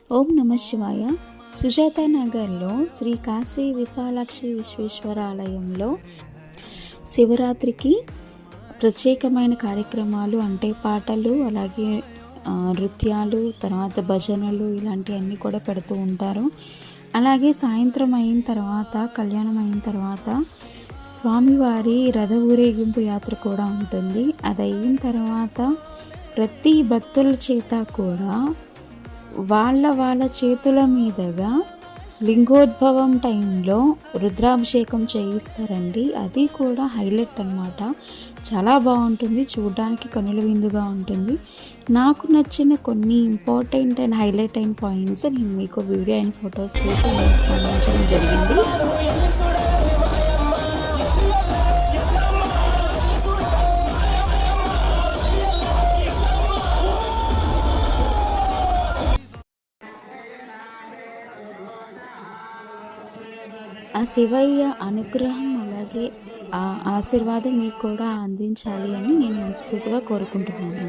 ఓం నమ శివాయ. సుజాత నగర్లో శ్రీ కాశీ విశాలాక్షి విశ్వేశ్వర ఆలయంలో శివరాత్రికి ప్రత్యేకమైన కార్యక్రమాలు అంటే పాటలు, అలాగే నృత్యాలు, తర్వాత భజనలు ఇలాంటివన్నీ కూడా పెడుతూ ఉంటారు. అలాగే సాయంత్రం అయిన తర్వాత, కళ్యాణం అయిన తర్వాత స్వామివారి రథ ఊరేగింపు యాత్ర కూడా ఉంటుంది. అది అయిన తర్వాత ప్రతి భక్తుల చేత కూడా వాళ్ళ చేతుల మీదుగా లింగోద్భవం టైంలో రుద్రాభిషేకం చేయిస్తారండి. అది కూడా హైలైట్ అన్నమాట. చాలా బాగుంటుంది, చూడడానికి కనుల విందుగా ఉంటుంది. నాకు నచ్చిన కొన్ని ఇంపార్టెంట్ అండ్ హైలైట్ అయిన పాయింట్స్ నేను మీకు వీడియో అండ్ ఫొటోస్ తీసి అందించడం జరిగింది. ఆ శివయ్య అనుగ్రహం అలాగే ఆ ఆశీర్వాదం మీకు కూడా అందించాలి అని నేను మనస్ఫూర్తిగా కోరుకుంటున్నాను.